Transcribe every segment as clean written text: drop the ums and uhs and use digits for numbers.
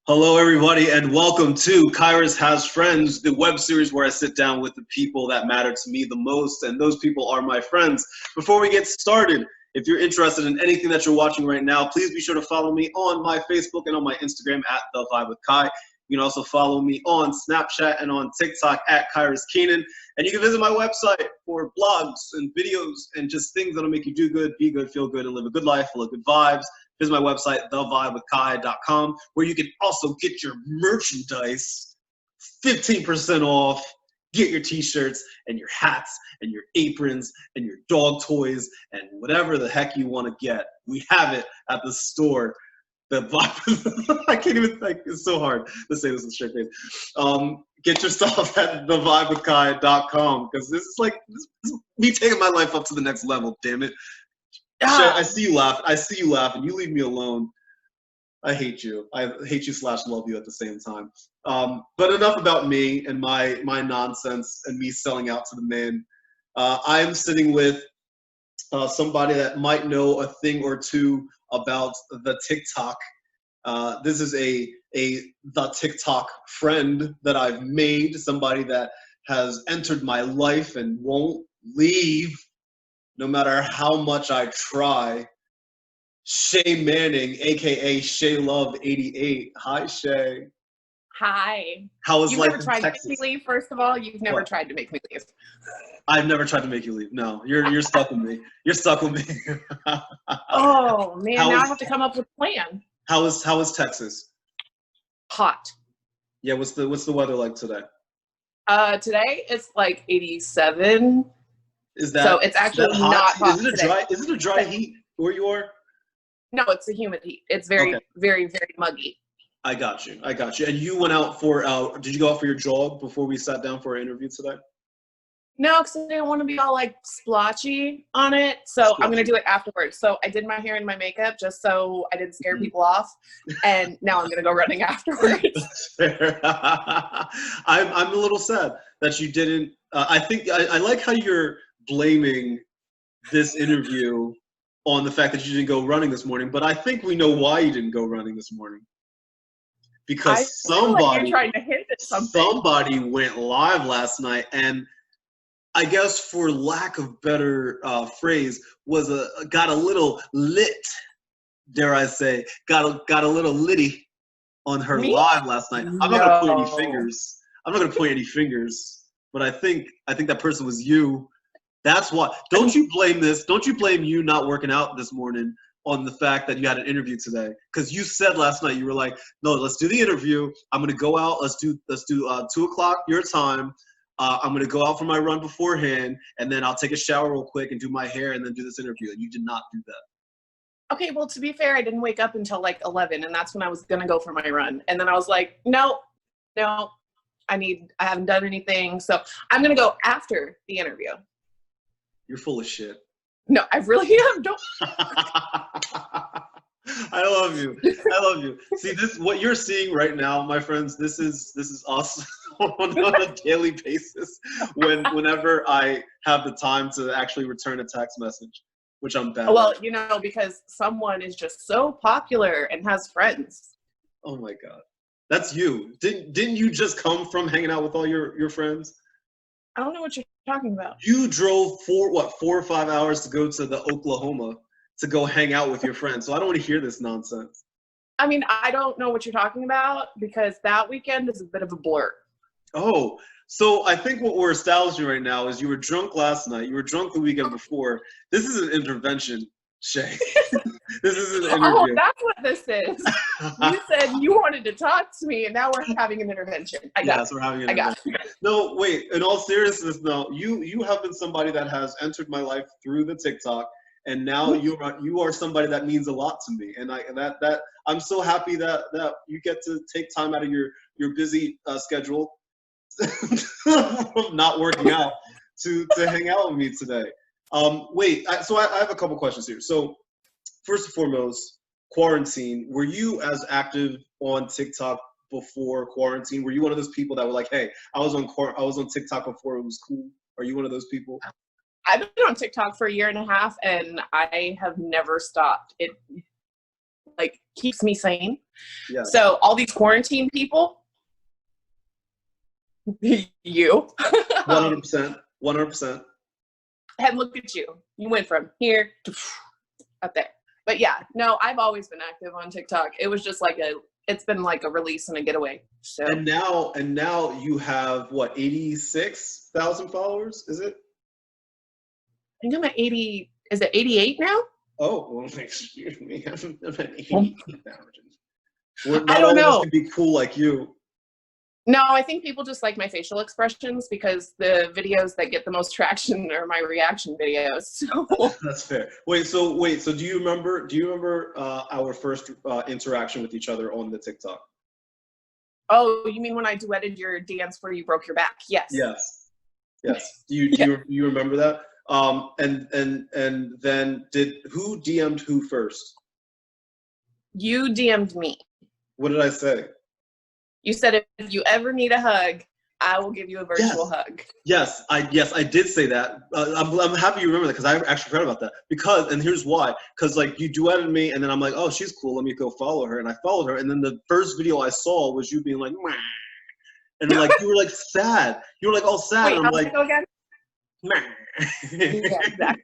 Hello, everybody, and welcome to Kyrus Has Friends, the web series where I sit down with the people that matter to me the most, and those people are my friends. Before we get started, if you're interested in anything that you're watching right now, please be sure to follow me on my Facebook and on my Instagram at The Vibe with Kai. You can also follow me on Snapchat and on TikTok at Kyrus Keenan. And you can visit my website for blogs and videos and just things that'll make you do good, be good, feel good, and live a good life full of good vibes. Visit my website, thevibewithkai.com, where you can also get your merchandise 15% off. Get your t-shirts and your hats and your aprons and your dog toys and whatever the heck you want to get. We have it at the store. The vibe, I can't even think, it's so hard to say this with a straight face. Get your stuff at thevibewithkai.com because this is me taking my life up to the next level, damn it. Shay, I see you laugh. And you leave me alone. I hate you. I hate you / love you at the same time. But enough about me and my nonsense and me selling out to the man. I am sitting with somebody that might know a thing or two about the TikTok. This is the TikTok friend that I've made, somebody that has entered my life and won't leave. No matter how much I try. Shay Manning, aka Shay Love 88. Hi, Shay. Hi. How is life in Texas? You've never tried to make me leave, first of all. You've never tried to make me leave. I've never tried to make you leave. No, you're stuck with me. You're stuck with me. Oh man, now I have to come up with a plan. How is Texas? Hot. Yeah, what's the weather like today? Today it's like 87. Is that so? It's actually not hot. Is it a dry heat where you are? No, it's a humid heat. It's very, very, very muggy. I got you. And you went out for did you go out for your jog before we sat down for our interview today? No, because I didn't want to be all like splotchy on it. So I'm gonna do it afterwards. So I did my hair and my makeup just so I didn't scare people off. And now I'm gonna go running afterwards. That's fair. I'm a little sad that you didn't. I think I like how you're blaming this interview on the fact that you didn't go running this morning, but I think we know why you didn't go running this morning. Because somebody went live last night, and I guess for lack of better phrase, got a little lit, dare I say, got a little litty on her live last night. I'm not gonna point any fingers. But I think that person was you. That's why. Don't you blame this? Don't you blame you not working out this morning on the fact that you had an interview today? Because you said last night, you were like, no, let's do the interview. I'm gonna go out. Let's do 2 o'clock your time. I'm gonna go out for my run beforehand, and then I'll take a shower real quick and do my hair, and then do this interview. And you did not do that. Okay, well, to be fair, I didn't wake up until like 11, and that's when I was gonna go for my run. And then I was like, no, I haven't done anything, so I'm gonna go after the interview. You're full of shit. No, I really am. Don't. I love you. See, what you're seeing right now, my friends. This is us on a daily basis. Whenever I have the time to actually return a text message, which I'm bad. Well, because someone is just so popular and has friends. Oh my God, that's you. Didn't you just come from hanging out with all your friends? I don't know what you're talking about. You drove 4 or 5 hours to go to the Oklahoma to go hang out with your friends. So I don't want to hear this nonsense. I mean, I don't know what you're talking about because that weekend is a bit of a blur. Oh, so I think what we're establishing right now is you were drunk last night. You were drunk the weekend before. This is an intervention, Shay. This is an interview. Oh, that's what this is. You said you wanted to talk to me, and now we're having an intervention. Yes, we're having an intervention. No, wait. In all seriousness, though, you have been somebody that has entered my life through the TikTok, and now you are somebody that means a lot to me. And I'm so happy that you get to take time out of your busy schedule of not working out to hang out with me today. So I have a couple questions here. So first and foremost, quarantine. Were you as active on TikTok before quarantine? Were you one of those people that were like, hey, I was on TikTok before it was cool? Are you one of those people? I've been on TikTok for 1.5 years, and I have never stopped. like keeps me sane. Yes. So all these quarantine people, you, 100%. 100%. and look at you. You went from here to up there. But yeah, no, I've always been active on TikTok. It was just like it's been like a release and a getaway. So And now you have what, 86,000 followers? Is it? I think I'm at 80. Is it 88 now? Oh, well, excuse me. I'm at 88,000. Well, I not don't all of us know. can be cool like you. No, I think people just like my facial expressions because the videos that get the most traction are my reaction videos. So That's fair. So do you remember our first interaction with each other on the TikTok? oh, you mean when I duetted your dance where you broke your back? Yes. Yes. Do you remember that? And then who DM'd who first? You DM'd me. What did I say? You said if you ever need a hug, I will give you a virtual hug. Yes, I did say that. I'm happy you remember that because I actually forgot about that. And here's why. Because like you duetted me, and then I'm like, oh, she's cool. Let me go follow her, and I followed her. And then the first video I saw was you being like, Mwah. And like you were like sad. You were like all sad. Wait, and I'm how's like, it go again? Yeah, exactly.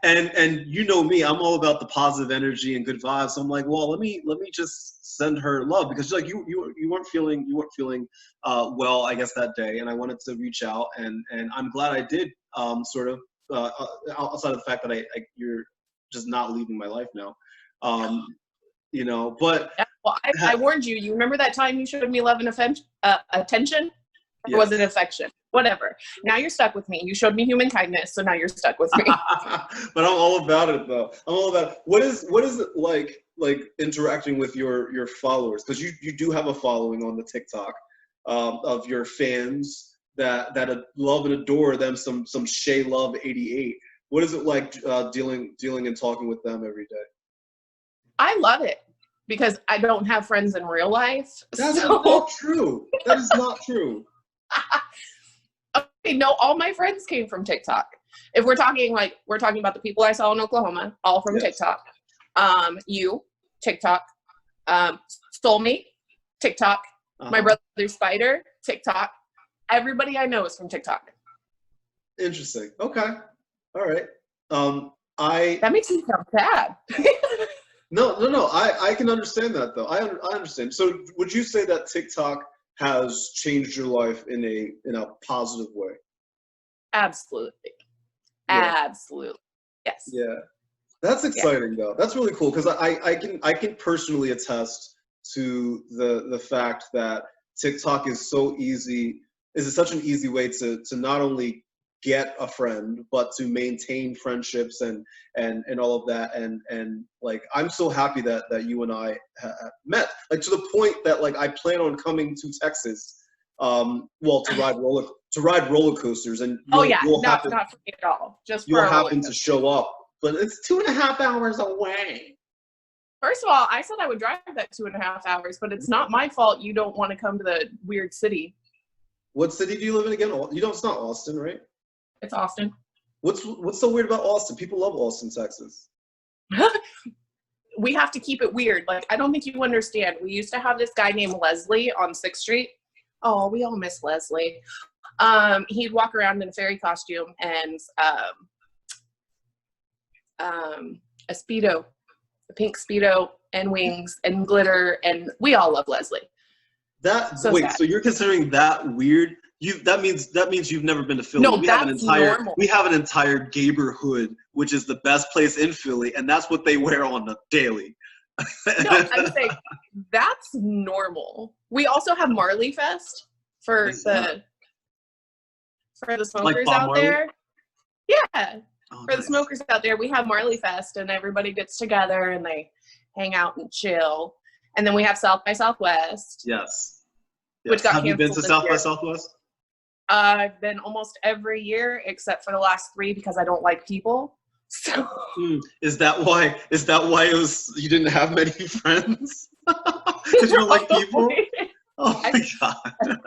and you know me, I'm all about the positive energy and good vibes. So I'm like, well, let me just send her love because like you weren't feeling well, I guess that day, and I wanted to reach out, and I'm glad I did. Sort of outside of the fact that you're just not leaving my life now, But Yeah, well, I warned you. You remember that time you showed me love and attention? Or yes. was it affection? Whatever. Now you're stuck with me. You showed me human kindness, so now you're stuck with me. But I'm all about it, though. I'm all about it. What is it like interacting with your followers? Because you do have a following on the TikTok of your fans that love and adore them. Some Shay Love 88. What is it like dealing and talking with them every day? I love it because I don't have friends in real life. That's not true. That is not true. Okay, no, all my friends came from TikTok. If we're talking about the people I saw in Oklahoma, all from TikTok. You, TikTok. Soulmate, TikTok. My brother Spider, TikTok. Everybody I know is from TikTok. Interesting. Okay. All right. That makes me sound bad. No. I can understand that though. I understand. So would you say that TikTok has changed your life in a positive way? Absolutely. Yeah. Absolutely. Yes. Yeah. That's exciting though. That's really cool because I can personally attest to the fact that TikTok is so easy. Is such an easy way to not only get a friend but to maintain friendships and all of that and like I'm so happy that you and I met, like to the point that like I plan on coming to Texas to ride roller coasters, and not for me at all, just you'll happen to show up, but it's 2.5 hours away. First of all, I said I would drive that 2.5 hours, but it's not my fault you don't want to come to the weird city. What city do you live in again? It's not Austin, right? It's Austin. What's so weird about Austin? People love Austin, Texas. We have to keep it weird. Like, I don't think you understand. We used to have this guy named Leslie on 6th Street. Oh, we all miss Leslie. He'd walk around in a fairy costume and a Speedo, a pink Speedo and wings and glitter, and we all love Leslie. So you're considering that weird? That means you've never been to Philly. No, normal. We have an entire neighborhood, which is the best place in Philly, and that's what they wear on the daily. No, I'm saying that's normal. We also have Marley Fest for the smokers like out Marley? there. Yeah. Oh, For nice. the smokers out there, we have Marley Fest, and everybody gets together and they hang out and chill. And then we have South by Southwest. Yes. Which got Have you been to canceled South this by year. Southwest? I've been almost every year except for the last 3 because I don't like people. So Is that why you didn't have many friends? Because you don't like people? Oh my God.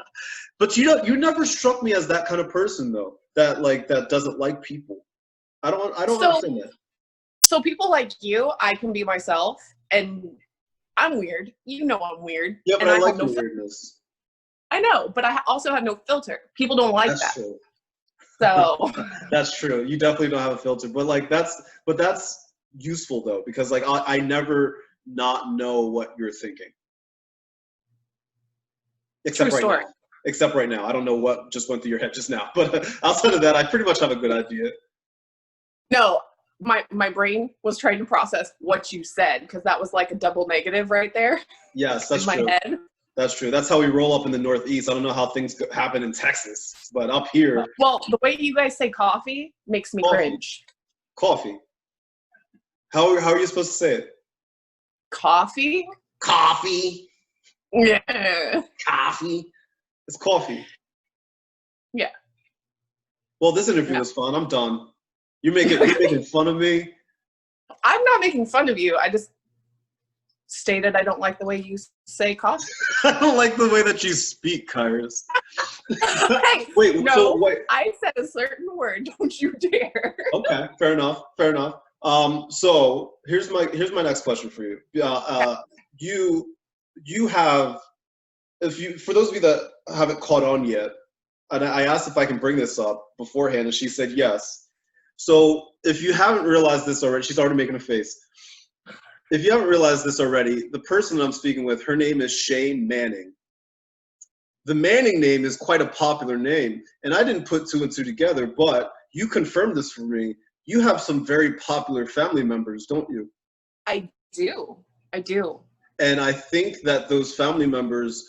But you never struck me as that kind of person though. That doesn't like people. I don't understand that. So people like you, I can be myself, and I'm weird. You know I'm weird. Yeah, but and I like have no the weirdness. I know, but I also have no filter. People don't like That's that. true. So That's true. You definitely don't have a filter, but like that's useful though, because like I never not know what you're thinking. Except true right story. now. Except right now. I don't know what just went through your head just now. But outside of that, I pretty much have a good idea. No, my brain was trying to process what you said because that was like a double negative right there. Yes, that's in my true. head. That's true. That's how we roll up in the Northeast. I don't know how things happen in Texas, but up here. Well, the way you guys say coffee makes me cringe. Coffee. How are you supposed to say it? Coffee? Coffee. Yeah. Coffee. It's coffee. Yeah. Well, this interview was fun. I'm done. You're making fun of me. I'm not making fun of you. I just stated I don't like the way you say coffee. I don't like the way that you speak, Kyrus. Hey, wait, no, so wait. I said a certain word. Don't you dare. Okay, fair enough. Fair enough. So here's my next question for you. You have, for those of you that haven't caught on yet, and I asked if I can bring this up beforehand, and she said yes. So if you haven't realized this already, she's already making a face. If you haven't realized this already, the person I'm speaking with, her name is Shay Manning. The Manning name is quite a popular name, and I didn't put two and two together, but you confirmed this for me. You have some very popular family members, don't you? I do. And I think that those family members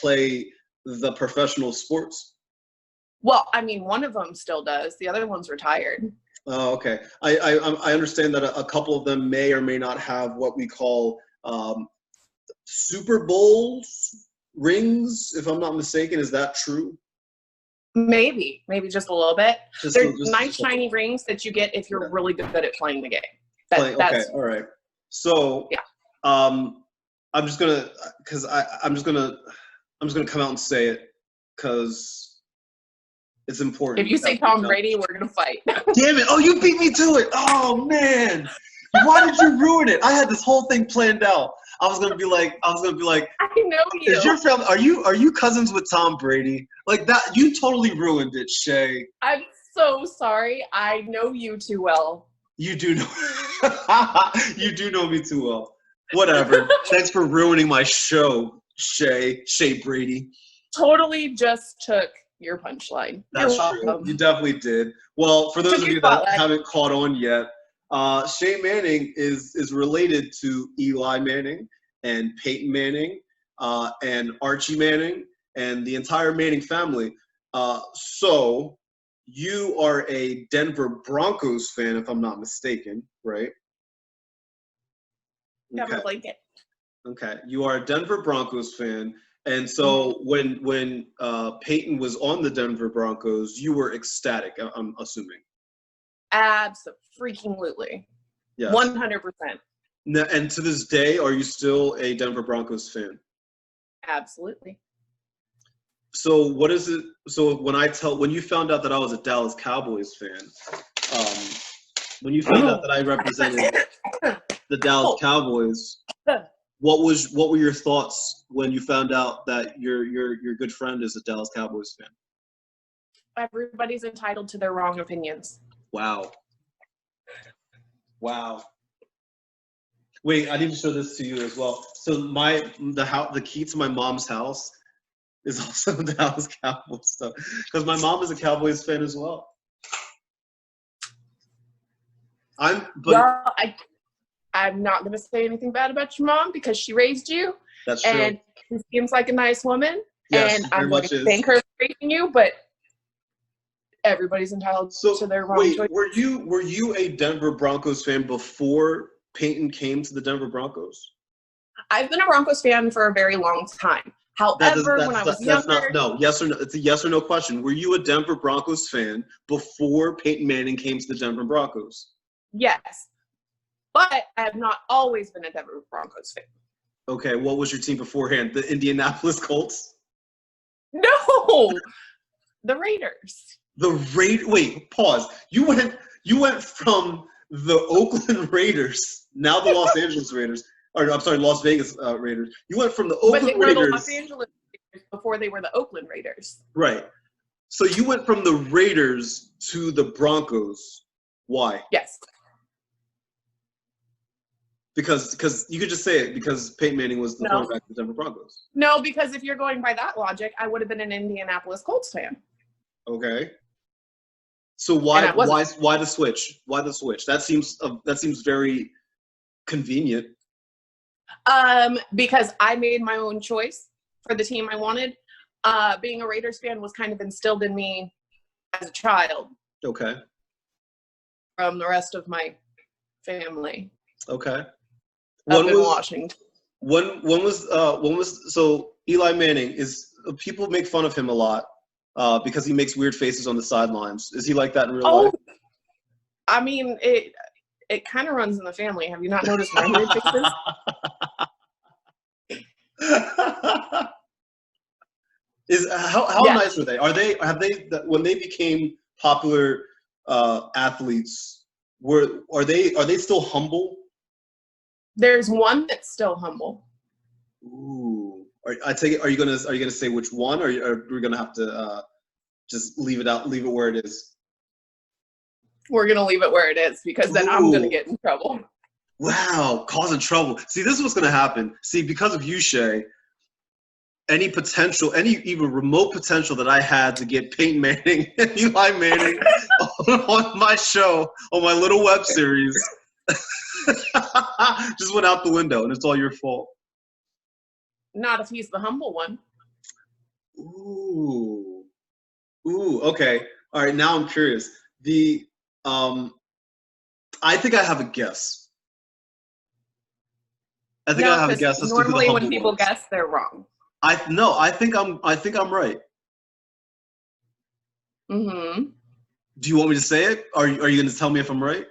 play the professional sports. Well, I mean, one of them still does. The other one's retired. Oh, okay. I understand that a couple of them may or may not have what we call Super Bowls rings, if I'm not mistaken. Is that true? Maybe just a little bit. There's just nice shiny rings that you get if you're really good at playing the game. Okay, all right. So yeah. I'm just gonna come out and say it because it's important. If you say Tom Brady, we're gonna fight. Damn it! Oh, you beat me to it. Oh man, why did you ruin it? I had this whole thing planned out. I was gonna be like, I know you. Is your family? Are you cousins with Tom Brady? Like that? You totally ruined it, Shay. I'm so sorry. I know you too well. You do know. You do know me too well. Whatever. Thanks for ruining my show, Shay Brady. Totally just took your punchline. That's true. You definitely did. Well, for those of you that haven't caught on yet, Shay Manning is related to Eli Manning and Peyton Manning and Archie Manning and the entire Manning family. So you are a Denver Broncos fan, if I'm not mistaken, right? Never like it. Okay, you are a Denver Broncos fan, and so when Peyton was on the Denver Broncos, you were ecstatic. I'm assuming. Absolutely. Yes. 100%. And to this day, are you still a Denver Broncos fan? Absolutely. So what is it? So when you found out that I was a Dallas Cowboys fan, when you found out that I represented the Dallas Cowboys, what were your thoughts when you found out that your good friend is a Dallas Cowboys fan? Everybody's entitled to their wrong opinions. Wow. Wait, I need to show this to you as well. So the key to my mom's house is also the Dallas Cowboys stuff because my mom is a Cowboys fan as well. I'm not going to say anything bad about your mom because she raised you. That's true. And she seems like a nice woman. Yes, and I'm going to thank her for raising you, but everybody's entitled to their wrong choice. Were you a Denver Broncos fan before Peyton came to the Denver Broncos? I've been a Broncos fan for a very long time. However, when I was younger... Yes or no. It's a yes or no question. Were you a Denver Broncos fan before Peyton Manning came to the Denver Broncos? Yes. But I have not always been a Denver Broncos fan. Okay, what was your team beforehand? The Indianapolis Colts? No! The Raiders. Wait, pause. You went from the Oakland Raiders, now the Los Angeles Raiders, or I'm sorry, Las Vegas Raiders. You went from the But they Oakland were the Raiders. Los Angeles Raiders before they were the Oakland Raiders. Right. So you went from the Raiders to the Broncos. Why? Yes. Because you could just say it because Peyton Manning was the quarterback of the Denver Broncos. No, because if you're going by that logic, I would have been an Indianapolis Colts fan. Okay. So why the switch? Why the switch? That seems very convenient. Because I made my own choice for the team I wanted. Being a Raiders fan was kind of instilled in me as a child. Okay. From the rest of my family. Okay. Up in Washington. When was so Eli Manning people make fun of him a lot because he makes weird faces on the sidelines. Is he like that in real life? I mean, it kind of runs in the family. Have you not noticed my weird faces? How nice are they? Have they when they became popular athletes? Are they still humble? There's one that's still humble. Ooh, I take it. Are you gonna say which one, or are we gonna have to just leave it where it is? We're gonna leave it where it is because then I'm gonna get in trouble. Wow, causing trouble. See, this is what's gonna happen. See, because of you, Shay, any even remote potential that I had to get Peyton Manning and Eli Manning on my show, on my little web series, just went out the window, and it's all your fault. Not if he's the humble one. Ooh, okay. All right, now I'm curious. I think I have a guess. I have a guess. Normally, when people guess, they're wrong. I think I'm right. Mm-hmm. Do you want me to say it? Are you going to tell me if I'm right?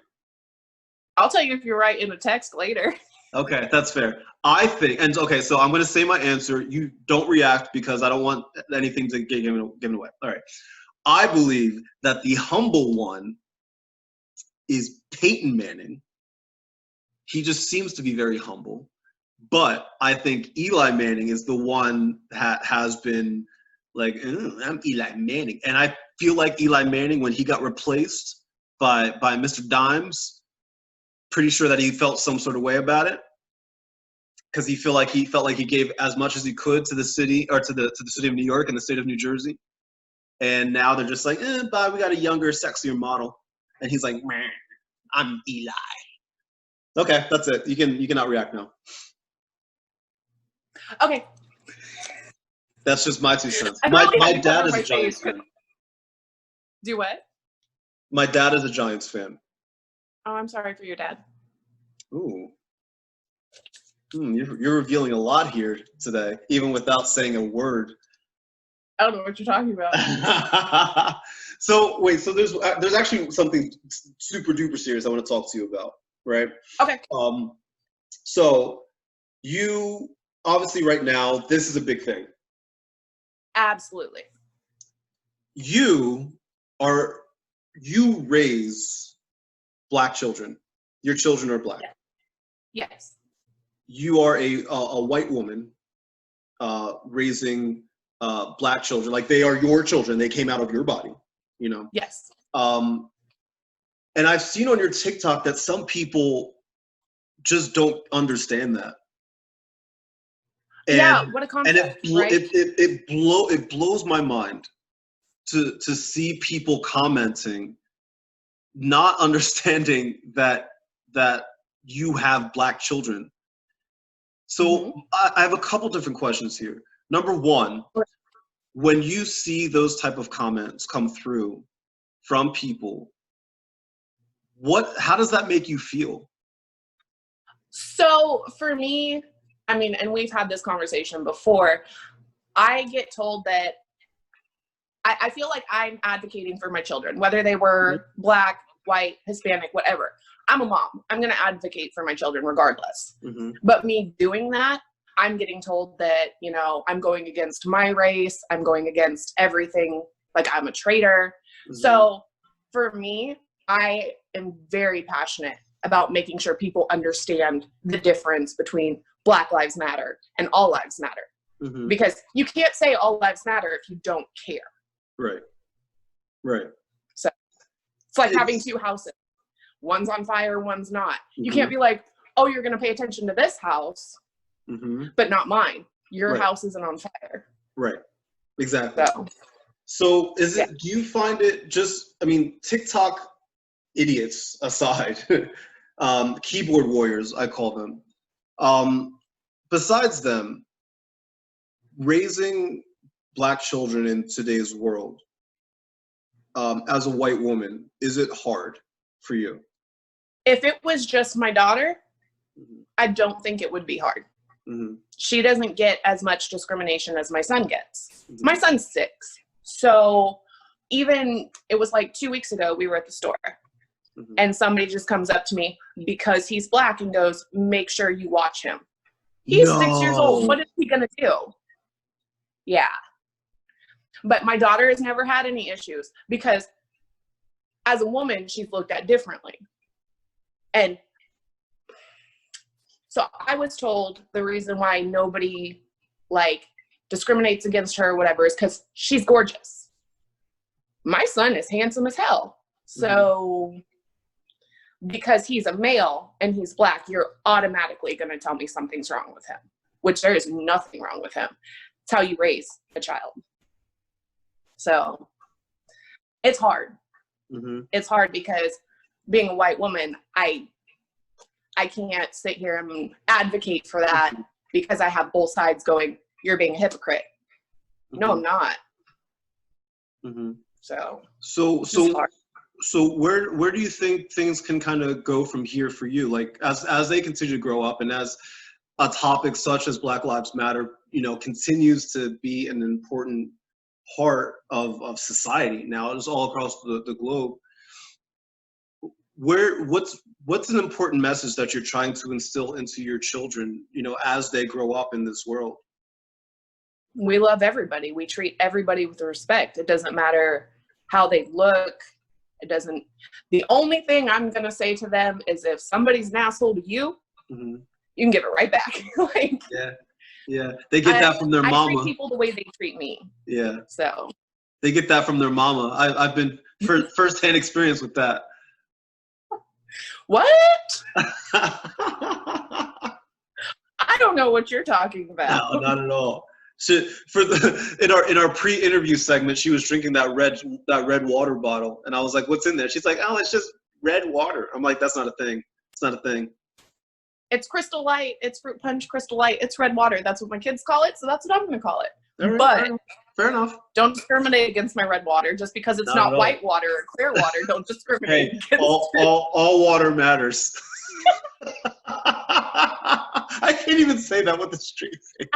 I'll tell you if you're right in a text later. Okay, that's fair. I think, so I'm going to say my answer. You don't react because I don't want anything to get given away. All right. I believe that the humble one is Peyton Manning. He just seems to be very humble. But I think Eli Manning is the one that has been like, I'm Eli Manning. And I feel like Eli Manning, when he got replaced by Mr. Dimes, pretty sure that he felt some sort of way about it. Because he felt like he gave as much as he could to the city, or to the city of New York and the state of New Jersey. And now they're just like, bye, we got a younger, sexier model. And he's like, I'm Eli. Okay, that's it. You can not react now. Okay. That's just my 2 cents. My dad is a Giants fan. Do what? My dad is a Giants fan. Oh, I'm sorry for your dad. Ooh. You're revealing a lot here today, even without saying a word. I don't know what you're talking about. So there's actually something super duper serious I want to talk to you about, right? Okay. So you obviously right now this is a big thing. Absolutely. You raise Black children. Your children are Black. Yes. You are a white woman raising Black children. Like, they are your children. They came out of your body, you know? Yes. And I've seen on your TikTok that some people just don't understand that. And, what a concept, right? It blows my mind to see people commenting, not understanding that you have Black children. So I have a couple different questions here. Number one, when you see those type of comments come through from people, how does that make you feel? So for me, I mean, and we've had this conversation before, I get told that I feel like I'm advocating for my children, whether they were Black, white, Hispanic, whatever. I'm a mom. I'm going to advocate for my children regardless. But me doing that, I'm getting told that, I'm going against my race. I'm going against everything. Like, I'm a traitor. So for me, I am very passionate about making sure people understand the difference between Black Lives Matter and All Lives Matter. Mm-hmm. Because you can't say all lives matter if you don't care. Right. Right. So it's like having two houses. One's on fire, one's not. Mm-hmm. You can't be like, oh, you're going to pay attention to this house, mm-hmm. but not mine. Your house isn't on fire. Right. Exactly. So is it, do you find it just, I mean, TikTok idiots aside, keyboard warriors, I call them. Besides them, raising Black children in today's world, as a white woman, is it hard for you? If it was just my daughter, mm-hmm. I don't think it would be hard. Mm-hmm. She doesn't get as much discrimination as my son gets. Mm-hmm. My son's 6. So even, it was like 2 weeks ago, we were at the store. Mm-hmm. And somebody just comes up to me because he's Black and goes, make sure you watch him. He's 6 years old. What is he going to do? Yeah. But my daughter has never had any issues because as a woman, she's looked at differently. And so I was told the reason why nobody like discriminates against her or whatever is because she's gorgeous. My son is handsome as hell. So because he's a male and he's Black, you're automatically going to tell me something's wrong with him, which there is nothing wrong with him. It's how you raise a child. So it's hard. Mm-hmm. It's hard because being a white woman, I can't sit here and advocate for that because I have both sides going, you're being a hypocrite. Mm-hmm. No, I'm not. Mm-hmm. So where do you think things can kind of go from here for you? Like as they continue to grow up and as a topic such as Black Lives Matter, you know, continues to be an important part of society now, it's all across the globe. What's an important message that you're trying to instill into your children, you know, as they grow up in this world? We love everybody. We treat everybody with respect. It doesn't matter how they look. It doesn't. The only thing I'm going to say to them is if somebody's an asshole to you, mm-hmm. you can give it right back. Like, yeah. They get that from their mama. I treat people the way they treat me. Yeah. So. They get that from their mama. I've been firsthand experience with that. What? I don't know what you're talking about. No, not at all. So in our pre-interview segment, she was drinking that red water bottle, and I was like, "What's in there?" She's like, "Oh, it's just red water." I'm like, "That's not a thing. It's not a thing." It's Crystal Light. It's fruit punch Crystal Light. It's red water. That's what my kids call it, so that's what I'm going to call it. Right, but fair enough. Don't discriminate against my red water just because it's not white water or clear water. Don't discriminate. Hey, all water matters. I can't even say that with a straight face.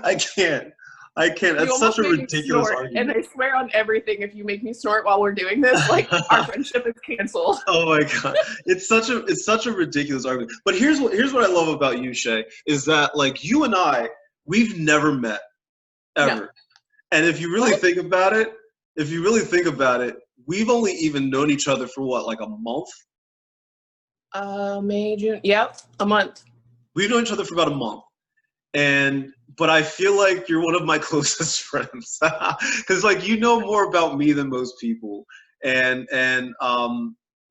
I can't. That's such a ridiculous argument. And I swear on everything, if you make me snort while we're doing this, like our friendship is canceled. Oh my God. It's such a ridiculous argument. But here's what I love about you, Shay, is that like you and I, we've never met ever. No. And if you really think about it, we've only even known each other for what, like a month? May, June. Yep, a month. We've known each other for about a month. But I feel like you're one of my closest friends because like you know more about me than most people, and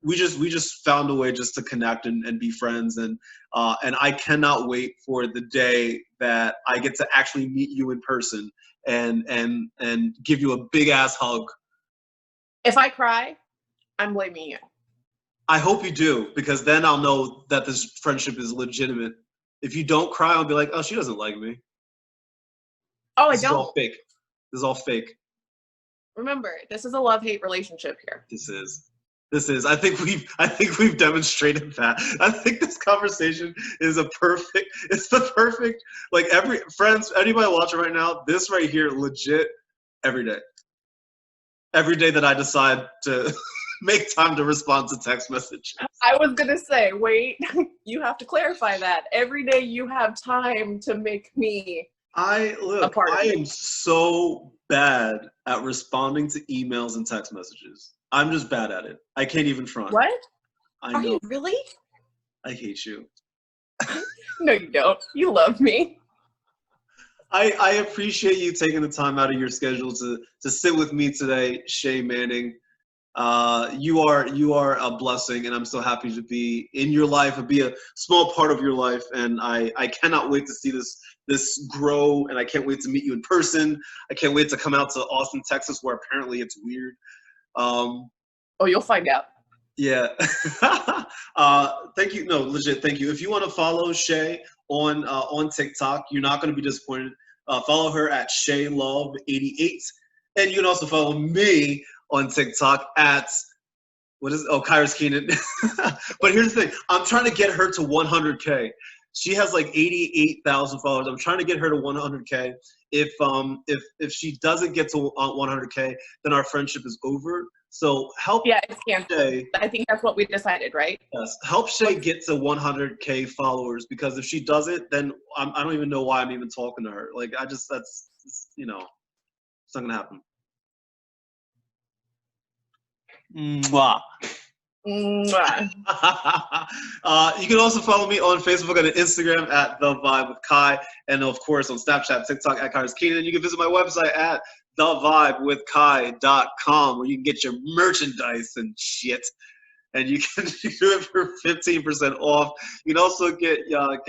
we just found a way just to connect and be friends, and I cannot wait for the day that I get to actually meet you in person and give you a big ass hug. If I cry, I'm blaming you. I hope you do, because then I'll know that this friendship is legitimate. If you don't cry, I'll be like, oh, she doesn't like me. Oh, This is all fake. This is all fake. Remember, this is a love-hate relationship here. This is. I think we've demonstrated that. I think this conversation is the perfect, like anybody watching right now, this right here, legit, every day. Every day that I decide to make time to respond to text messages. I was gonna say, wait, you have to clarify that. Every day you have time to make me I am so bad at responding to emails and text messages. I'm just bad at it. I can't even front. What? I Are know. you really? I hate you. No, you don't. You love me. I appreciate you taking the time out of your schedule to sit with me today, Shay Manning. You are a blessing, and I'm so happy to be in your life and be a small part of your life. And I cannot wait to see this grow, and I can't wait to meet you in person. I can't wait to come out to Austin, Texas, where apparently it's weird. Oh, you'll find out. Yeah. Thank you. No, legit. Thank you. If you want to follow Shay on TikTok, you're not going to be disappointed. Follow her at ShayLove88, and you can also follow me on TikTok at Kyrus Keenan. But here's the thing: I'm trying to get her to 100K. She has like 88,000 followers. I'm trying to get her to 100K. If she doesn't get to 100K, then our friendship is over. So help it's canceled. Shay. I think that's what we decided, right? Yes, help Shay get to 100K followers, because if she doesn't, then I don't even know why I'm even talking to her. Like that's it's not gonna happen. Mwah. Mwah. You can also follow me on Facebook and Instagram at The Vibe with Kai, and of course on Snapchat, TikTok at Kyrus Keenan. You can visit my website at thevibewithkai.com, where you can get your merchandise and shit, and you can do it for 15% off. You can also get your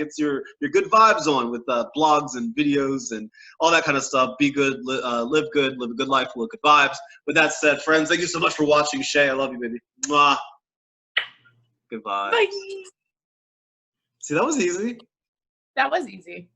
good vibes on with blogs and videos and all that kind of stuff. Be good, live good, live a good life, live good vibes. With that said, friends, thank you so much for watching. Shay, I love you, baby. Mwah. Goodbye. Bye. See, that was easy. That was easy.